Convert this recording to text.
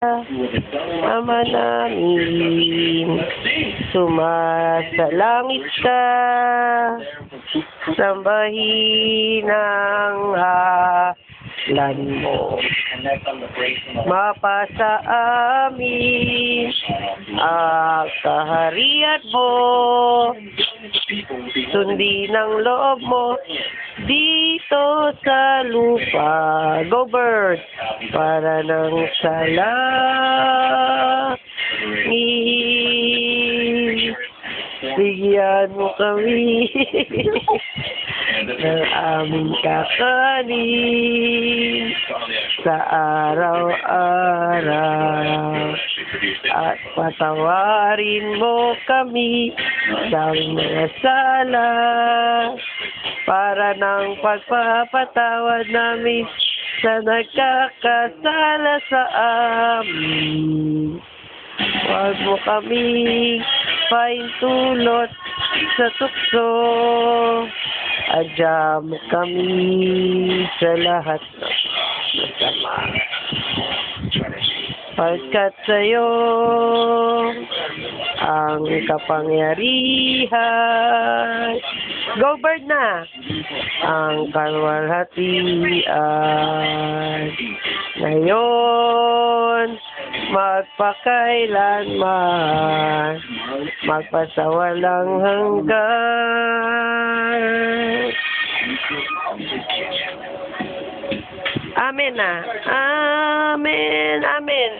Ama namin, sumasalangit ka, sambahin ang ngalan mo. Mapasa amin ang kaharian mo, sundin ang loob mo dito sa lupa. Go bird! Para ng salangit, bigyan mo kami ng aming kakanin sa araw-araw, at patawarin mo kami sa mga sala para ng pagpapatawad namin sa nagkakasala sa amin. Huwag mo kami paintulot sa tukso, adya mo kami sa lahat ng masama. Pagkat sa'yo ang kapangyarihan, go bird na, ang kalwalhatian, ngayon, magpakailanman, magpasawalang hanggan. Amen na. Amen. Amen.